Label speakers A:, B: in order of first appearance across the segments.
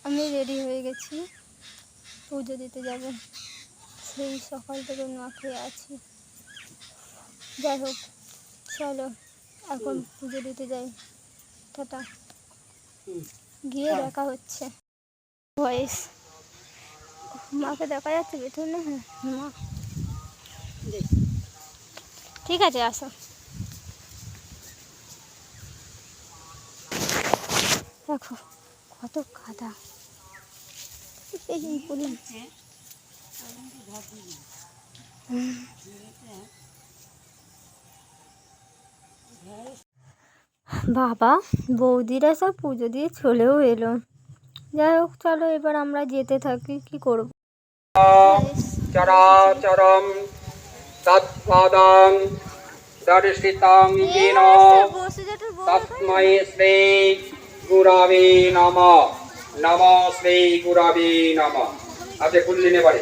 A: আমি রেডি হয়ে গেছি, পুজো দিতে যাব। সেই সকাল থেকে না খেয়ে আছি। যাই হোক, চলো এখন পুজো দিতে যাই। টাটা, গিয়ে দেখা হচ্ছে। ভয়েস মাকে দেখা যাচ্ছে পেছনে। হ্যাঁ মা, ঠিক আছে আসো। দেখো কত কাদা। বাবা বৌদিরা সব পুজো দিয়ে চলেও এলো। যাই হোক চলো এবার আমরা যেতে থাকি, কি করবো।
B: চরাচরম তৎপদং দর্শিতং येन তস্मै শ্রী গুরবে নমঃ। নমঃ শ্রী গুরবে নমঃ। আচ্ছা কুল্লি নেবারে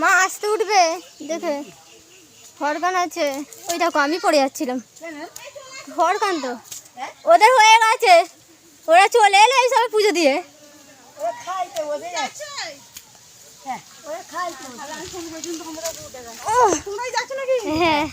A: মা আসতে উঠবে দেখে। হরগান আছে, ওই দেখো আমি পড়ে যাচ্ছিলাম। হরগান তো ওদের হয়ে গেছে, ওরা চলে এলো এই সবে পুজো দিয়ে। হ্যাঁ